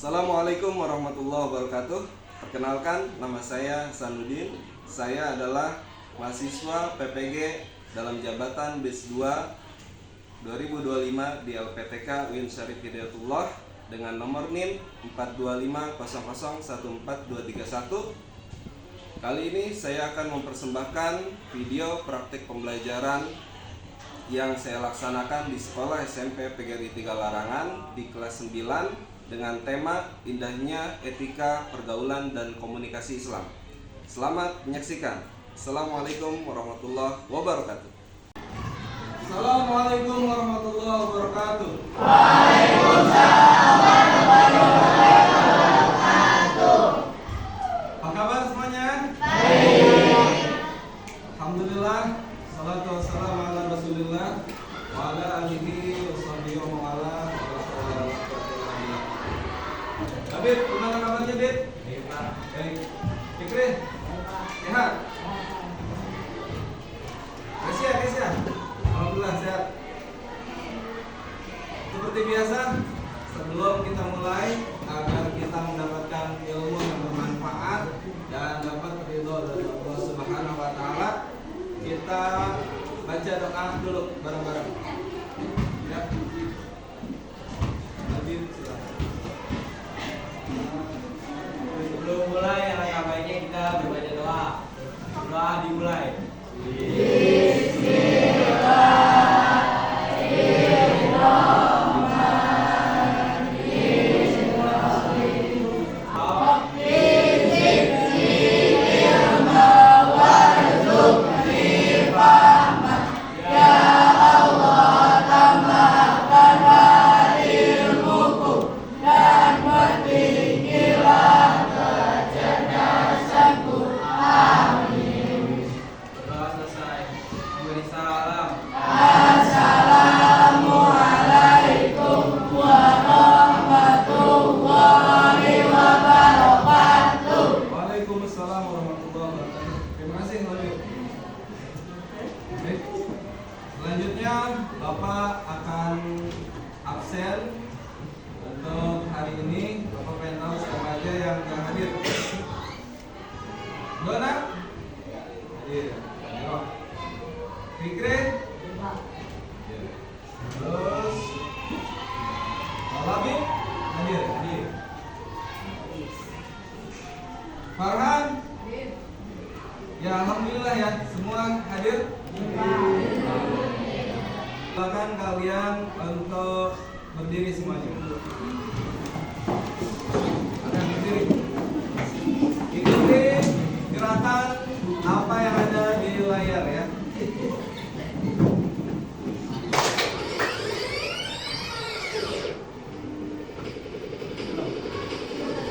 Assalamualaikum warahmatullahi wabarakatuh. Perkenalkan, nama saya Hasanuddin. Saya adalah mahasiswa PPG dalam jabatan BES 2 2025 di LPTK UIN Syarif Hidayatullah dengan nomor NIM 425001421. Kali ini saya akan mempersembahkan video praktik pembelajaran yang saya laksanakan di sekolah SMP PGRI 3 Larangan di kelas 9 dengan tema indahnya etika pergaulan dan komunikasi Islam. Selamat menyaksikan. Assalamualaikum warahmatullahi wabarakatuh. Assalamualaikum warahmatullahi wabarakatuh. Waalaikumsalam warahmatullahi wabarakatuh. Apa kabar semuanya? Baik. Alhamdulillah. Salatu wassalamu ala Rasulillah wa ala alihi washabihi wa mawala. Habib, gimana kabarnya, Bib? Baik, Pak. Baik. Fikri? Sehat? Kesia? Alhamdulillah sehat. Seperti biasa, sebelum kita mulai, agar kita mendapatkan ilmu yang bermanfaat dan dapat ridho dari Allah Subhanahu wa taala, kita baca doa dulu bareng-bareng. Ya. Habib, silakan. Sebelum mulai, alangkah baiknya kita berbaca doa. Doa dimulai. Doa selesai. Beri salam. Assalamualaikum warahmatullahi wabarakatuh. Waalaikumsalam warahmatullahi wabarakatuh. Terima kasih, Habib. Baik. Selanjutnya, Bapak akan absen untuk hari ini. Bapak pengen tahu siapa aja yang gak hadir. Dona? Hadir. Ayo. Fikri? Hadir. Terus Labib? Hadir. Farhan? Ya, alhamdulillah ya, semua hadir. Silakan kalian untuk berdiri semuanya. Akan berdiri. Ikuti gerakan apa yang ada di layar ya.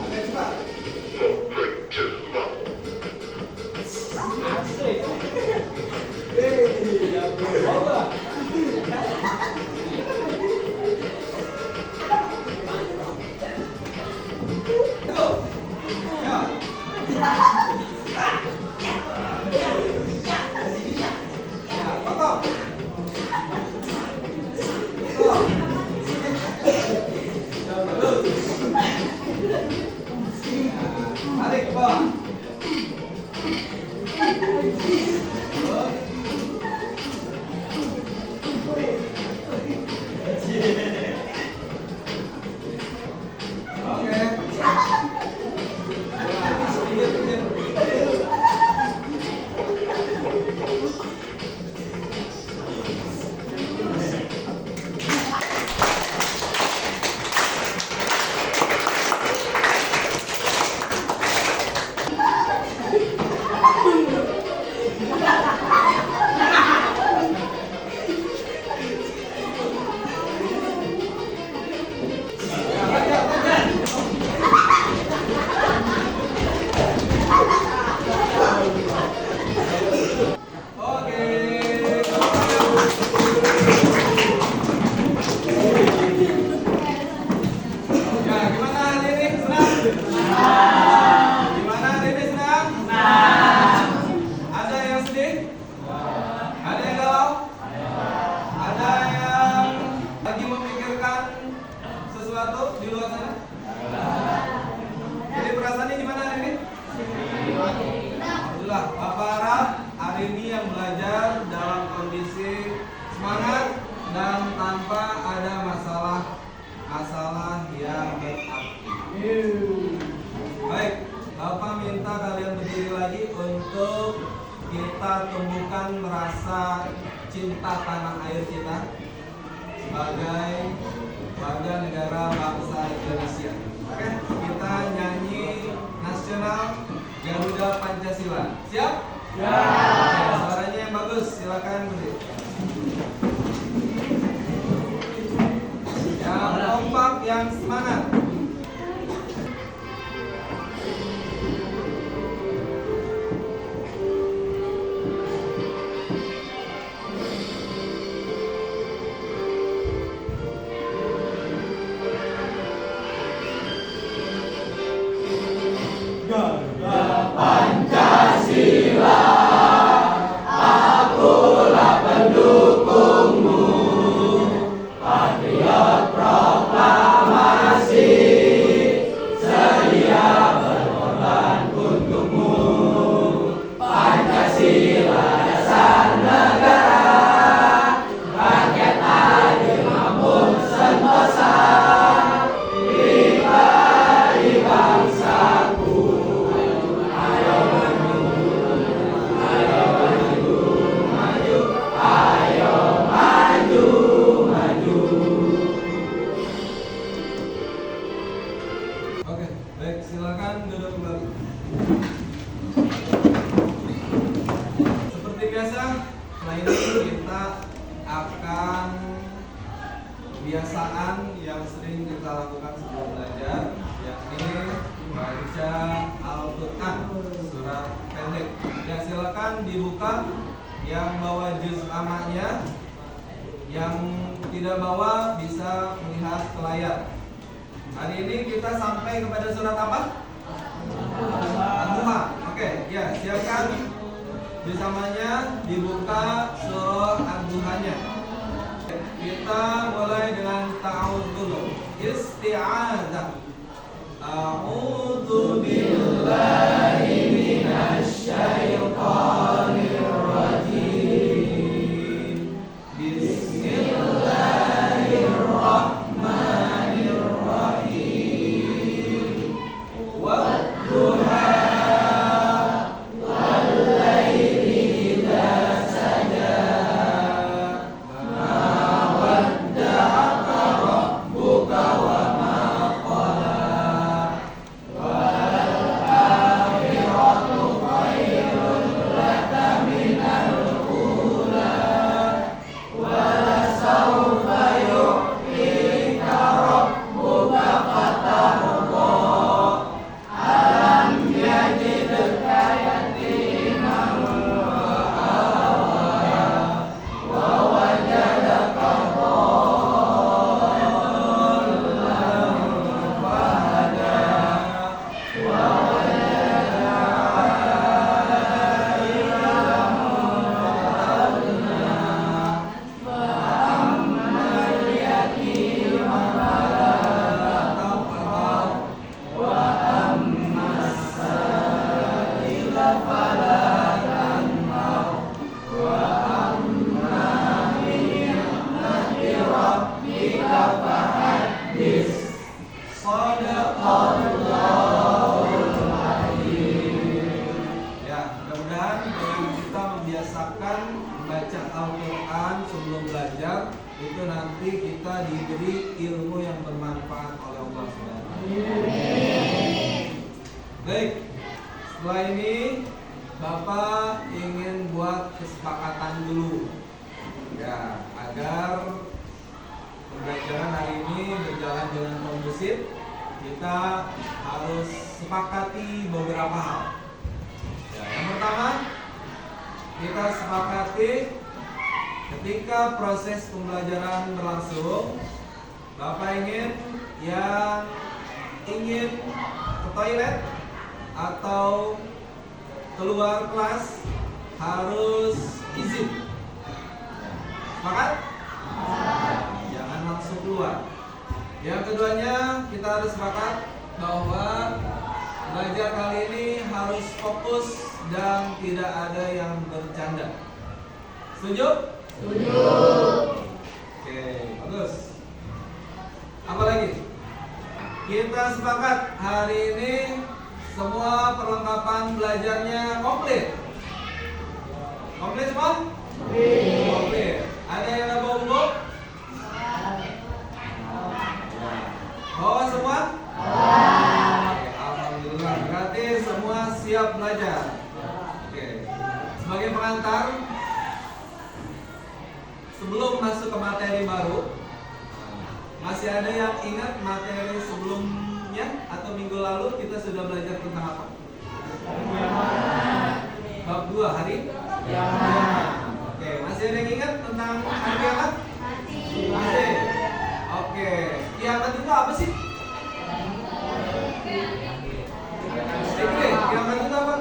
Oke, cepat. Tarik ke bawah. Oke. sesuatu di luar sana? Alhamdulillah, Bapak harap hari ini yang belajar dalam kondisi semangat dan tanpa ada masalah yang berarti. Baik, Bapak minta kalian berdiri lagi untuk kita tumbuhkan rasa cinta tanah air kita sebagai warga negara bangsa Indonesia. Oke, kita nyanyi nasional Garuda Pancasila. Siap? Siap. Oke, suaranya yang bagus, silakan berdiri. Yang kompak, yang semangat. Oke, baik, silakan duduk kembali. Seperti biasa, setelah ini kita akan kebiasaan yang sering kita lakukan sebelum belajar, yakni baca Al-Quran surat pendek. Ya, silakan dibuka yang bawa juz amaknya, yang tidak bawa bisa melihat ke layar. Hari ini kita sampai kepada surat apa? Al-Duha. Oke, ya, siapkan bersamanya, dibuka surah Al-Duhanya. Kita mulai dengan ta'awudz dulu. Isti'adzah. A'udzu billahi minasy syaithanir rajim. Bismillahirrahmanirrahim. Wadduha wallaili idza saja. Ma wadda'aka rabbuka wa ma qala. Wal akhiratu khairun laka minal ula. Wala sawfa yu'tika rabbuka fatarda. Alam yajidka yatiman fa'awa. Wa wajadaka dhallan fahada. Wa wajadaka 'ailan fa'aghnā. Fa'ammal yatima fala taqhar. Wa ammas sa'ila fala tanhar. Wa amma bi ni'mati rabbika fahaddits. Shadaqallahul adzim. Ya, mudah-mudahan dengan kita membiasakan membaca Al-Quran sebelum belajar, itu nanti kita diberi ilmu yang bermanfaat oleh Allah SWT. Baik, setelah ini Bapak ingin buat kesepakatan dulu, ya, agar pembelajaran hari ini berjalan dengan kondusif. Kita harus sepakati beberapa hal. Ya, yang pertama, kita sepakati ketika proses pembelajaran berlangsung, Bapak ingin yang ingin ke toilet atau keluar kelas harus izin. Sepakat? Jangan langsung keluar. Yang keduanya, kita harus sepakat bahwa belajar kali ini harus fokus dan tidak ada yang bercanda. Setuju? Setuju. Oke, bagus. Apa lagi? Kita sepakat hari ini semua perlengkapan belajarnya komplit. Komplit semua? Komplit. Ada yang ada bawa? Bawa semua? Oke, alhamdulillah. Berarti semua siap belajar. Oke. Sebagai pengantar, sebelum masuk ke materi baru, masih ada yang ingat materi sebelumnya atau minggu lalu kita sudah belajar tentang apa? Bab 2 hari kiamat. Oke, masih ada yang ingat tentang hari kiamat? Masih. Oke, kiamat itu apa sih? Kiamat itu apa?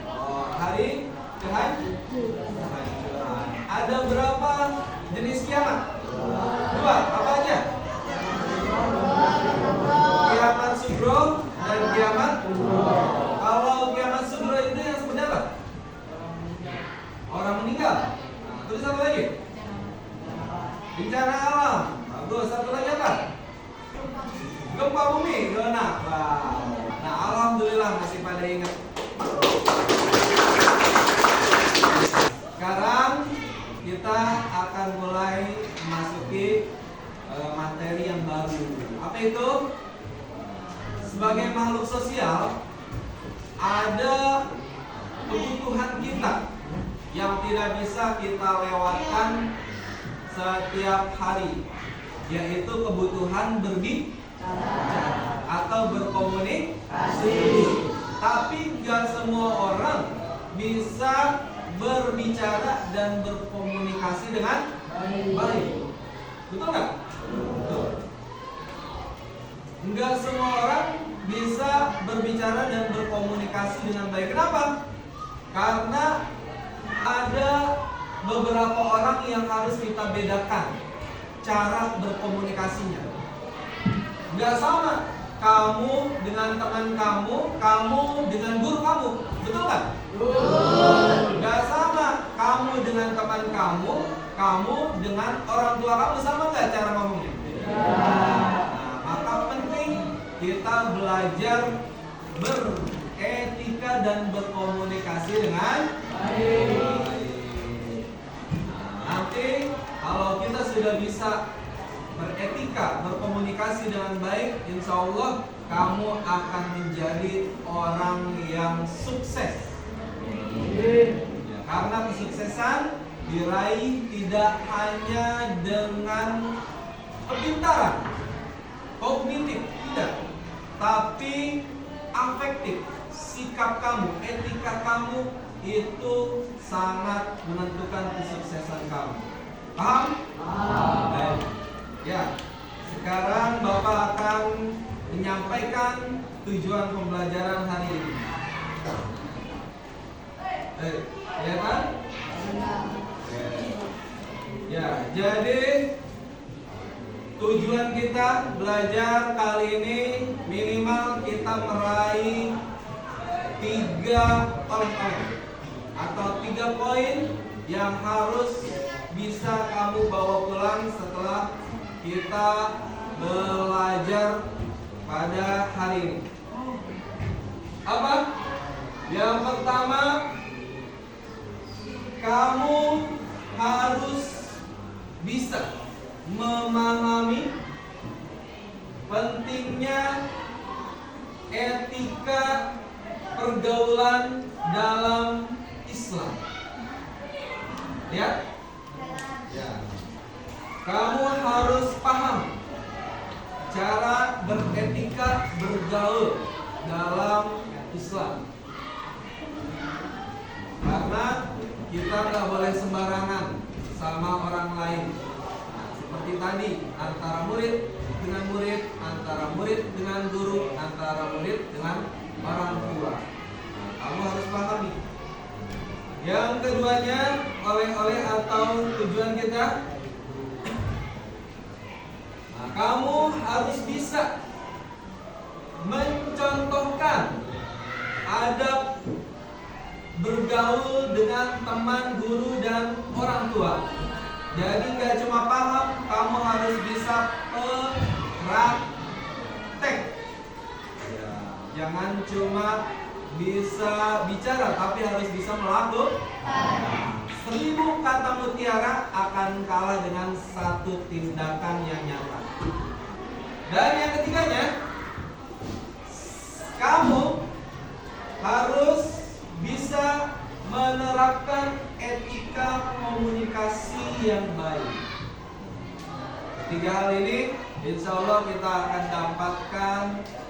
Oh, hari kehancuran. Ada berapa jenis kiamat? 2. Apa aja? Kiamat sugro dan kiamat kubro. Kalau kiamat sugro itu yang seperti apa? Orang meninggal. Terus apa lagi? Bencana alam. Bagus. Satu lagi apa? Gempa bumi. Nah, alhamdulillah masih pada ingat. Sekarang kita akan mulai memasuki materi yang baru. Apa itu? Sebagai makhluk sosial, ada kebutuhan kita yang tidak bisa kita lewatkan setiap hari, yaitu kebutuhan berbicara atau berkomunikasi. Tapi gak semua orang bisa berbicara dan berkomunikasi dengan baik. Betul nggak? Betul. Enggak semua orang bisa berbicara dan berkomunikasi dengan baik. Kenapa? Karena ada beberapa orang yang harus kita bedakan cara berkomunikasinya. Enggak sama kamu dengan teman kamu, kamu dengan guru kamu. Betul nggak? Gak sama kamu dengan teman kamu, kamu dengan orang tua kamu. Sama gak cara ngomongnya? Nah, maka penting kita belajar beretika dan berkomunikasi dengan baik. Nanti kalau kita sudah bisa beretika, berkomunikasi dengan baik, insya Allah kamu akan menjadi orang yang sukses. Ya, karena kesuksesan diraih tidak hanya dengan kepintaran, kognitif, tidak, tapi afektif. Sikap kamu, etika kamu itu sangat menentukan kesuksesan kamu. Paham? Baik. Ya, sekarang Bapak akan menyampaikan tujuan pembelajaran hari ini. Ya kan? Ya, jadi tujuan kita belajar kali ini minimal kita meraih 3 oleh-oleh atau 3 poin yang harus bisa kamu bawa pulang setelah kita belajar pada hari ini. Apa? Yang pertama, kamu harus bisa memahami pentingnya etika pergaulan dalam Islam. Ya? Ya. Kamu harus paham cara beretika bergaul dalam Islam. Karena kita nggak boleh sembarangan sama orang lain. Nah, seperti tadi, antara murid dengan murid, antara murid dengan guru, antara murid dengan orang tua. Nah, kamu harus pahami. Yang keduanya, oleh-oleh atau tujuan kita, nah, kamu harus bisa mencontohkan adab bergaul dengan teman, guru, dan orang tua. Jadi nggak cuma paham, kamu harus bisa praktek. Ya, jangan cuma bisa bicara, tapi harus bisa melakukan. 1000 kata mutiara akan kalah dengan 1 tindakan yang nyata. Dan yang ketiganya, kamu harus bisa menerapkan etika komunikasi yang baik. 3 hal ini insya Allah kita akan dapatkan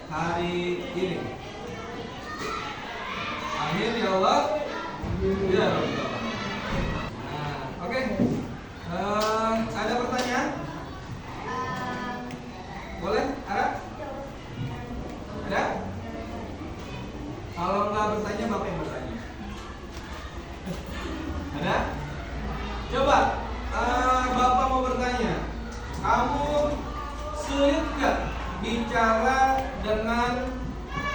hari ini. Amin ya Allah. Ya. Nah, oke. Ada pertanyaan? Boleh? Ada? Ada? Kalau nggak bertanya, Bapak yang bertanya. Ada? Coba, Bapak mau bertanya. Kamu sulit nggak bicara dengan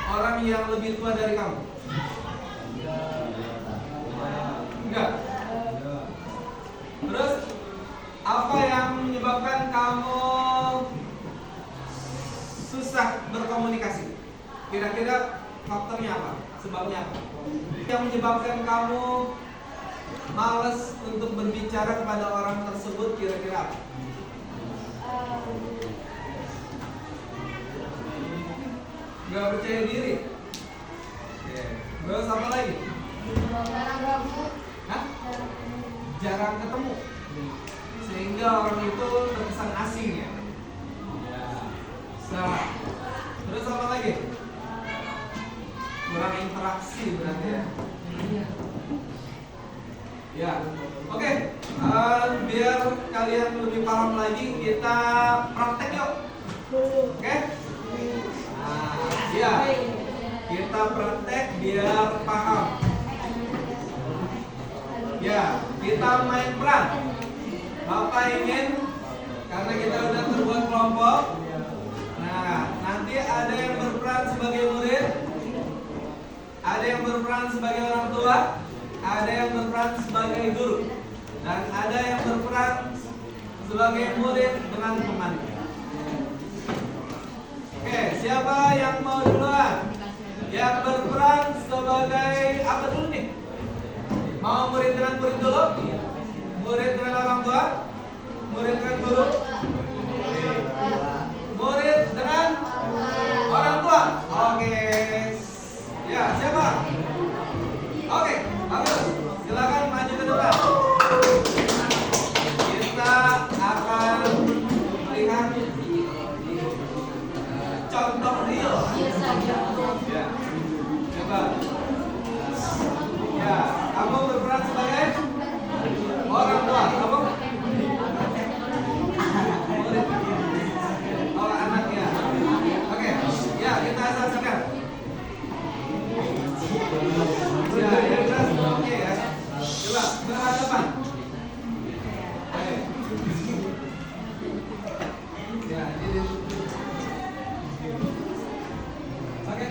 orang yang lebih tua dari kamu? Enggak. Terus, apa yang menyebabkan kamu susah berkomunikasi? Kira-kira faktornya apa? Sebabnya apa? Yang menyebabkan kamu malas untuk berbicara kepada orang tersebut kira-kira apa? Gak percaya diri. Terus apa lagi? Hah? Jarang ketemu. Sehingga orang itu terkesan asing ya. Terus apa lagi? Kurang interaksi berarti ya. Ya, oke. Biar kalian lebih paham lagi, kita praktek yuk. Oke? Nah, ya. Kita praktek biar paham. Ya, kita main peran. Bapak ingin, karena kita udah terbuat kelompok. Nah, nanti ada yang berperan sebagai murid, ada yang berperan sebagai orang tua, ada yang berperan sebagai guru, dan ada yang berperan sebagai murid dengan teman. Oke, siapa yang mau duluan? Yang berperan sebagai apa dulu nih? Mau murid dengan murid dulu? Murid dengan orang tua? Murid dengan guru? Murid dengan orang tua? Oke. Ya, siapa? Oke, bagus. Silakan maju ke depan. Kita akan melihat contoh real. Ya, coba. Ya, kamu berperan sebagai orang tua. Kamu? Murid. Oh, anaknya. Oke. Ya, kita saksikan. Ya, yang jelas oke ya. Coba berhadapan. Oke. Ya, jadi. Oke.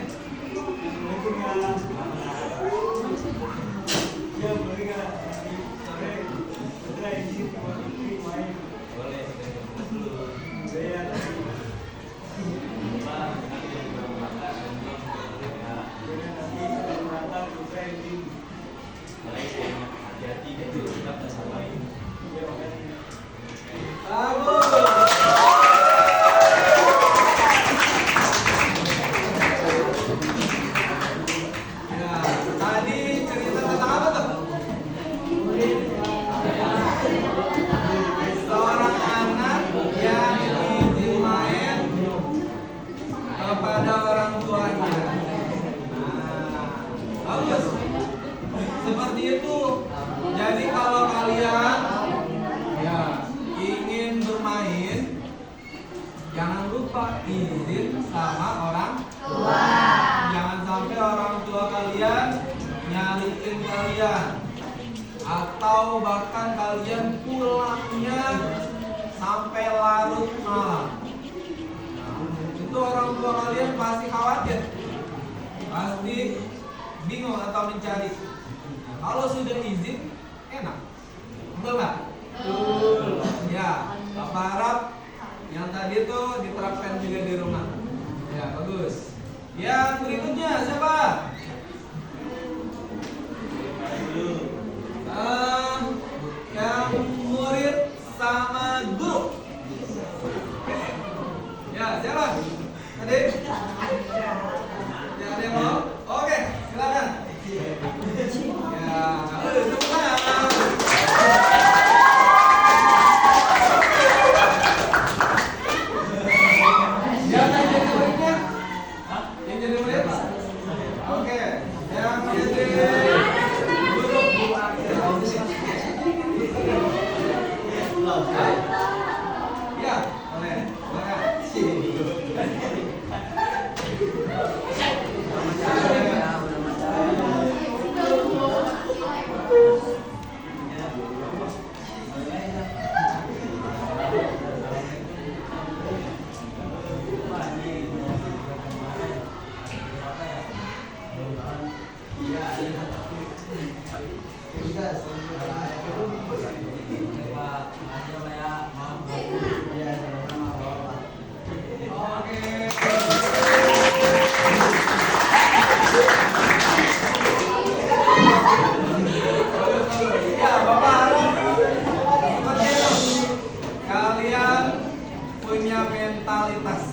Kepada orang tuanya. Bagus. Seperti itu. Jadi kalau kalian ya ingin bermain, jangan lupa izin sama orang tua. Jangan sampai orang tua kalian nyariin kalian, atau bahkan kalian pulangnya sampai larut malam. Itu orang tua tua kalian pasti khawatir, pasti bingung atau mencari. Kalau sudah izin, enak, betul nggak? Ya, Bapak harap yang tadi itu diterapkan juga di rumah. Ya, bagus. Yang berikutnya siapa? Yang murid sama guru. Ya, siapa? Tadi? Ya, ada yang mau? Oke, silakan. Ya, tepuk tangan. Siapa yang jadi muridnya? Yang jadi murid? Oke, yang jadi guru. Ya, boleh. Ya, Bapak harap seperti itu. Kalian punya mentalitas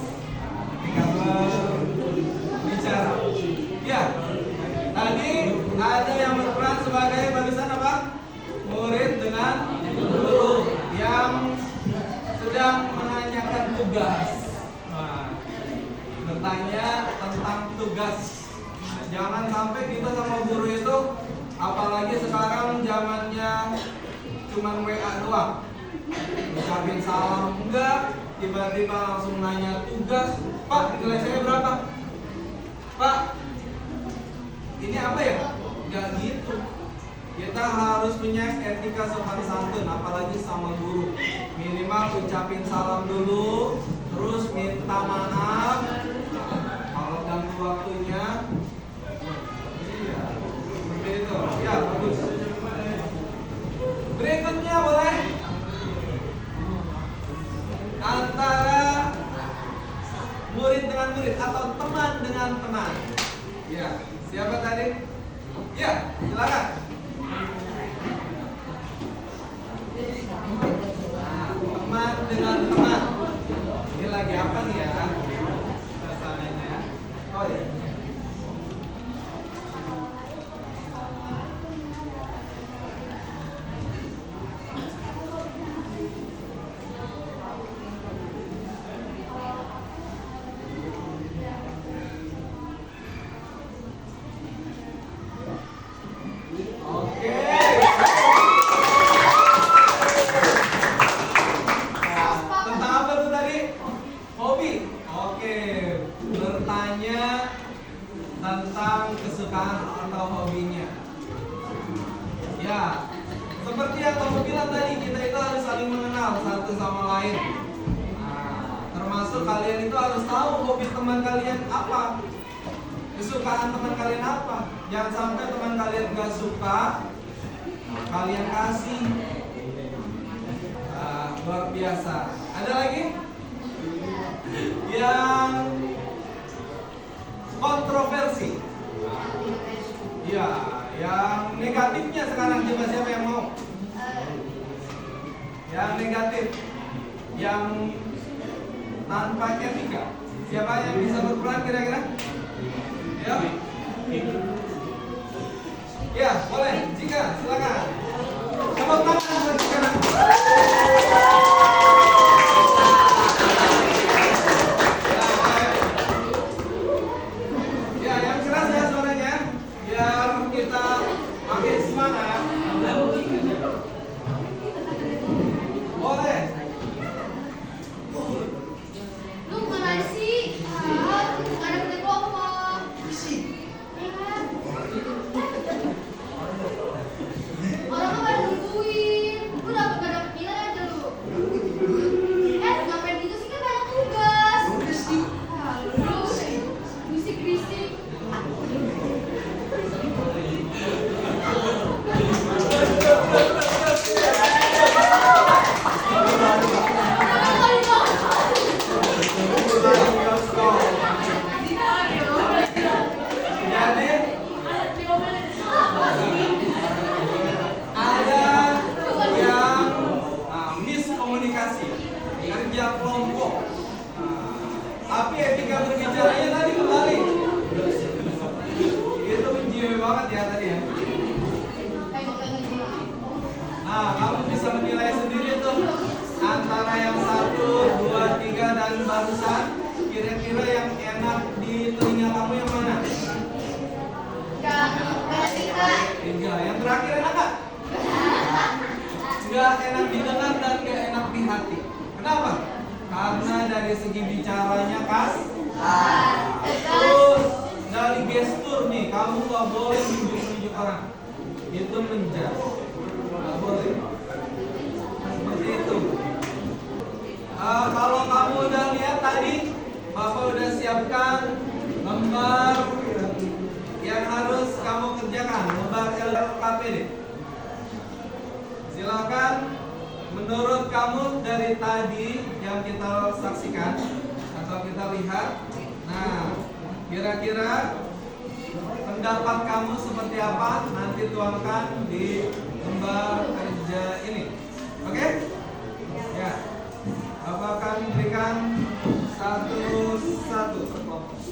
ketika berbicara. Ya, tadi ada yang berperan sebagai barusan apa? Murid dengan guru yang sedang menanyakan tugas. Nah, bertanya tentang tugas. Nah, jangan sampai kita sama guru itu, apalagi sekarang zamannya cuman WA doang, ucapin salam enggak, tiba-tiba langsung nanya tugas. Pak, nilai saya berapa? Pak, ini apa ya? Enggak gitu. Kita harus punya etika sopan santun, apalagi sama guru. Minimal ucapin salam dulu, terus minta maaf kalau ganggu waktunya. Iya, seperti itu. Ya, bagus. Berikutnya boleh antara murid dengan murid atau teman dengan teman. Ya, siapa tadi? Ya, silakan. Nah, teman dengan teman. Ini lagi apa nih ya? Suasananya. Oh ya. Oke. Tentang apa tuh tadi? Hobi. Oke. Bertanya tentang kesukaan atau hobinya. Ya. Seperti yang kamu bilang tadi, kita itu harus saling mengenal satu sama lain. Nah, termasuk kalian itu harus tahu hobi teman kalian apa, kesukaan teman kalian apa. Jangan sampai teman kalian gak suka, kalian kasih. Luar biasa. Ada lagi? Yang kontroversi. Ya, yang negatifnya sekarang coba siapa yang mau? Yang negatif, yang tanpa etika. Siapa yang bisa berperan kira-kira? Ya. Ya, boleh. Jika, silakan. Tepuk tangan buat Jika. Ya, yang keras ya suaranya, biar kita makin semangat. Boleh. Lu mana sih? Ah, ada beli kelompok. Ya. Orang kan pada nungguin. komunikasi, kerja kelompok. Tapi etika berbicaranya tadi kembali. Itu menjiwai banget ya tadi ya. Nah, kamu bisa menilai sendiri tuh antara yang 1, 2, 3 dan barusan. Kira-kira yang enak di telinga kamu yang mana? Yang ketiga. 3. Yang terakhir enak nggak? Nggak enak didengar dan nggak enak di hati. Kenapa? Karena dari segi bicaranya terus dari gestur nih, kamu nggak boleh nunjuk-nunjuk orang. Itu menjauh. Nggak boleh. Seperti itu. Kalau kamu udah lihat tadi, Bapak udah siapkan lembar yang harus kamu kerjakan, lembar LKPD. Silakan, menurut kamu dari tadi yang kita saksikan atau kita lihat, nah kira-kira pendapat kamu seperti apa? Nanti tuangkan di lembar kerja ini. Oke? Ya. Bapak akan berikan satu-satu per kelompok.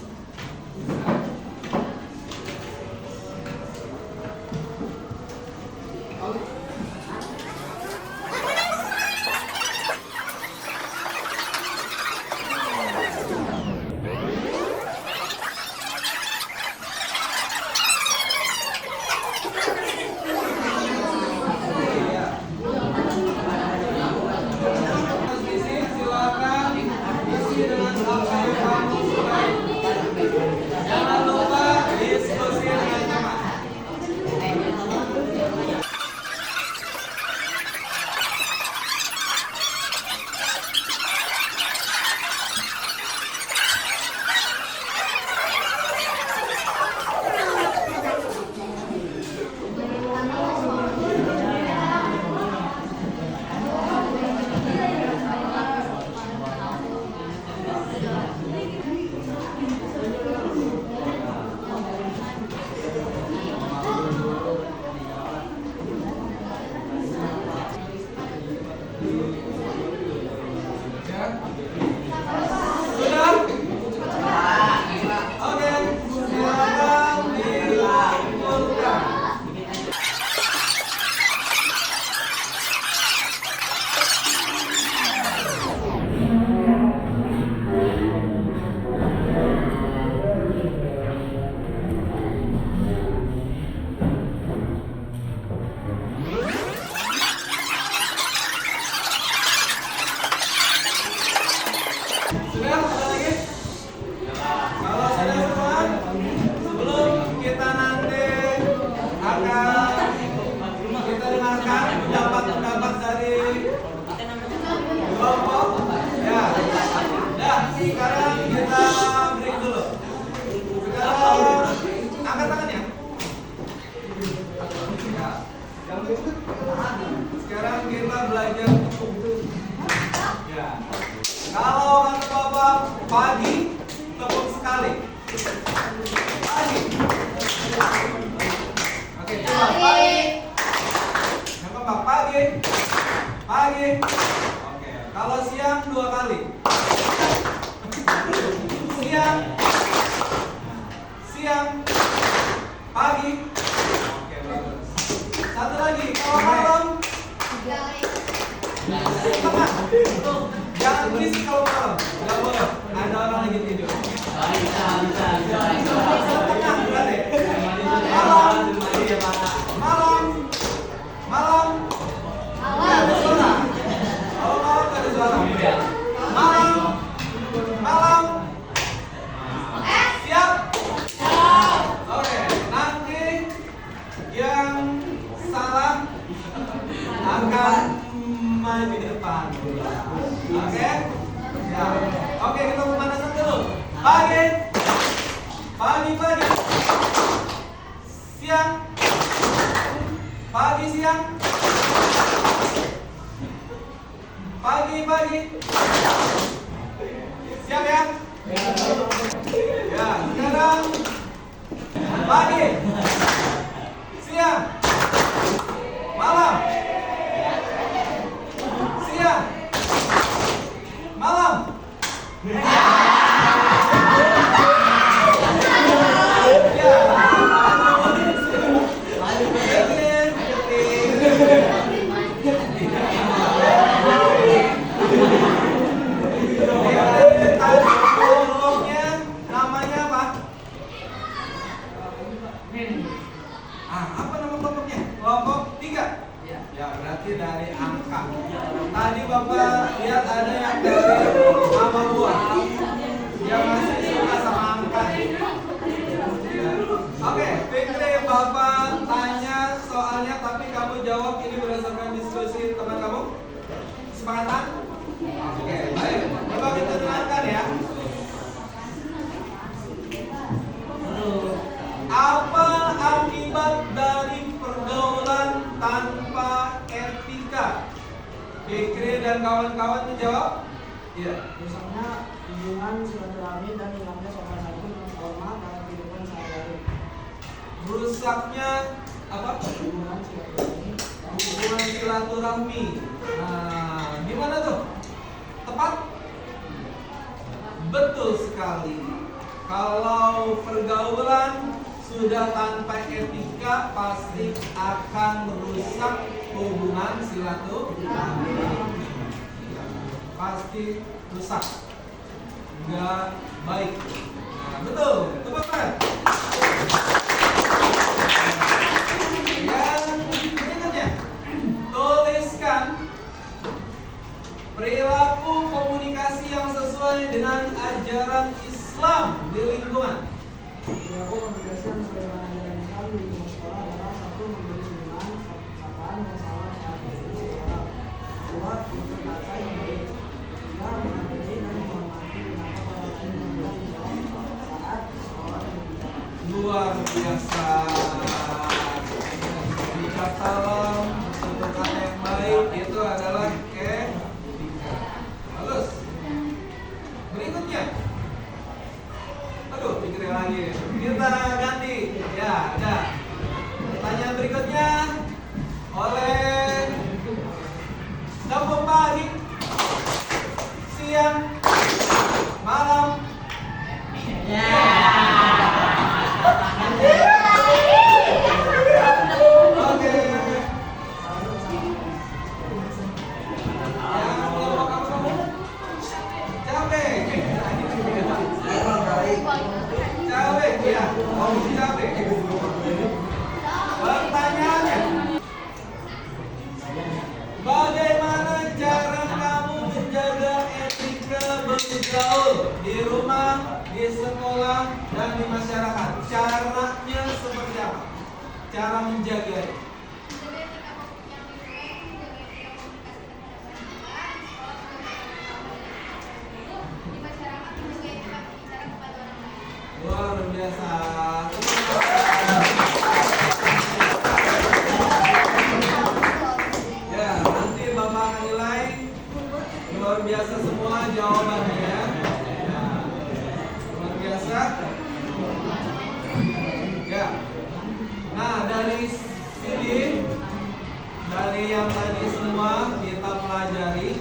Silakan isi dengan apa yang kamu sukai. Jangan lupa diskusi dengan teman. Sudah? Oke, silakan dilakukan. Sudah? Ada lagi? Kalau sudah semua, sebelum kita nanti akan kita dengarkan pendapat-pendapat dari kelompok. Ya. Nah, sekarang kita break dulu. Sekarang angkat tangannya. Ya. Sekarang kita belajar tepuk. Ya. Kalau kata Bapak pagi, tepuk sekali. Pagi. Oke, coba pagi. Yang keempat pagi. Pagi. Oke. Kalau siang 2 kali. Siang. Siang. Pagi. Oke, bagus. Satu lagi. Kalau malam. Tengah. Jangan berisik kalau malam. Nggak boleh. Ada orang lagi tidur. Tengah berarti. Malam. Malam. Malam. Nggak ada suara. Kalau malam nggak ada suara. Malam. Malam. Siap? Oke. Nanti yang salah akan maju di depan. Oke? Ya. Oke, kita pemanasan dulu. Pagi. Pagi. Siang. Pagi, siang. Pagi. Siap ya? Ya, sekarang pagi. Siang. Malam. Siang. lihat ada yang dari Mama Buah. Dia masih suka sama angka. Ya. Oke, Fikri, Bapak tanya soalnya, tapi kamu jawab ini berdasarkan diskusi teman kamu. Sepakat? Oke, baik. Coba kita dengarkan ya. Apa akibat dari pergaulan tanpa etika? Fikri dan kawan-kawan menjawab? Iya. Rusaknya hubungan silaturahmi dan hilangnya sopan santun dan hormat dalam kehidupan sehari-hari. Rusaknya apa? Hubungan silaturahmi. Nah, gimana tuh? Tepat? Betul sekali. Kalau pergaulan sudah tanpa etika, pasti akan merusak hubungan silaturahmi. Pasti rusak, nggak baik. Nah, betul, tepuk tangan. Yang berikutnya, tuliskan perilaku komunikasi yang sesuai dengan ajaran Islam di lingkungan. Perilaku komunikasi yang sesuai dengan ajaran Islam di lingkungan sekolah adalah: 1. Memberi senyuman, sapaan, dan salam saat bertemu sekolah. 2. Berkata yang baik. 3. Menghargai dan menghormati pendapat orang lain dan menjawab saat sekolah berbicara. Luar biasa. Ucap salam, berkata yang baik itu adalah etika. Bagus. Berikutnya. Aduh, pikirin lagi. Kita ganti. Ya, ada. Pertanyaan berikutnya oleh kamu pagi, siang, malam. Oke. Yang kelompok kamu? Cabe. Cabe, ya. Oh, cabe. Pertanyaannya, bagaimana cara kamu menjaga etika bergaul di rumah, di sekolah, dan di masyarakat? Caranya seperti apa? Cara menjaganya? Luar biasa. Ya, nanti Bapak akan nilai. Luar biasa semua jawabannya ya. Luar biasa. Ya. Nah, dari sini, dari yang tadi semua kita pelajari,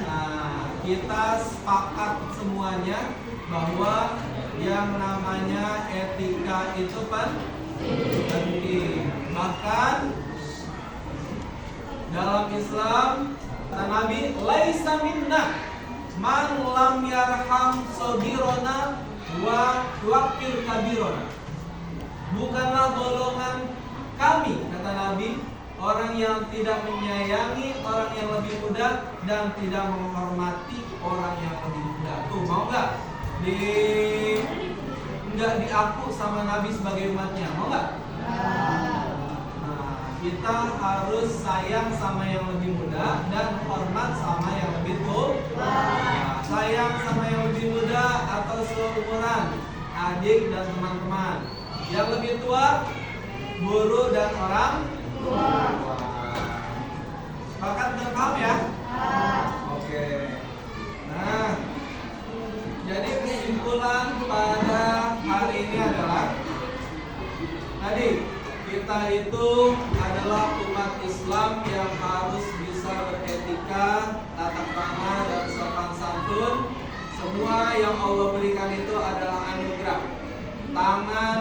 nah, kita sepakat semuanya bahwa yang namanya etika itu penting. Bahkan dalam Islam, kata Nabi, laisa minna man lam yarham sabirona wa tuqir kabirona. Bukanlah golongan kami, kata Nabi, orang yang tidak menyayangi orang yang lebih muda dan tidak menghormati orang yang lebih muda. Tuh, mau nggak nggak diaku sama Nabi sebagai umatnya, mau nggak? Nah, kita harus sayang sama yang lebih muda dan hormat sama yang lebih tua. Nah, sayang sama yang lebih muda atau seumuran, adik dan teman-teman. Yang lebih tua, guru dan orang tua. Sepakat dan paham ya? Oke. Nah, jadi kesimpulan pada hari ini adalah tadi kita itu adalah umat Islam yang harus bisa beretika, tata krama dan sopan santun. Semua yang Allah berikan itu adalah anugerah. Tangan,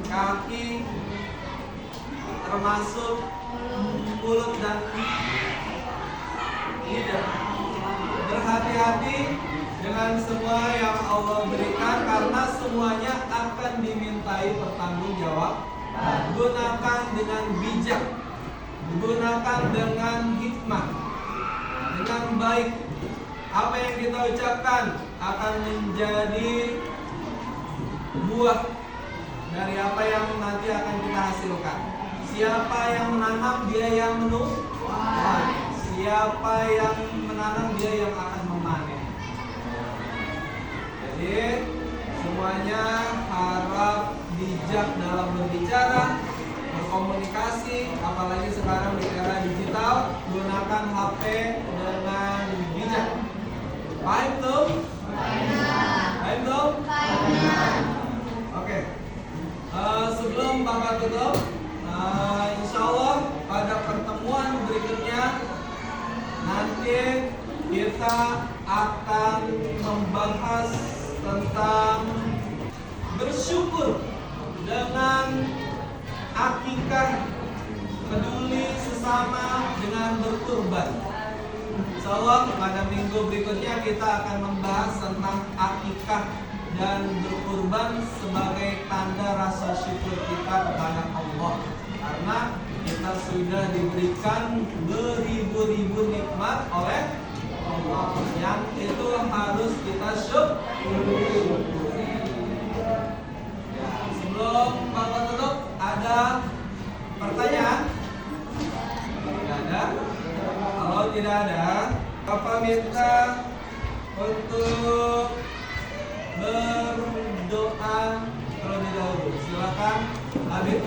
kaki, termasuk mulut dan lidah. Berhati-hati dengan semua yang Allah berikan karena semuanya akan dimintai pertanggungjawab. Gunakan dengan bijak, gunakan dengan hikmah, dengan baik, apa yang kita ucapkan akan menjadi buah dari apa yang nanti akan kita hasilkan. Siapa yang menanam, dia yang menuai. Siapa yang menanam, dia yang akan memanen. Jadi semuanya harap bijak dalam berbicara, berkomunikasi, apalagi sekarang di era digital, gunakan HP dengan bijak. Paham tuh? Paham tuh? Oke. Sebelum Bapak tutup, insya Allah pada pertemuan berikutnya nanti kita akan membahas tentang bersyukur dengan akikah, peduli sesama dengan berkurban. Insyaallah pada minggu berikutnya kita akan membahas tentang akikah dan berkurban sebagai tanda rasa syukur kita kepada Allah, karena kita sudah diberikan beribu-ribu nikmat oleh Allah yang itu harus kita syukuri. Sebelum Bapak tutup, ada pertanyaan? Tidak ada? Kalau tidak ada, Bapak minta untuk berdoa terlebih dahulu. Silakan, Habib.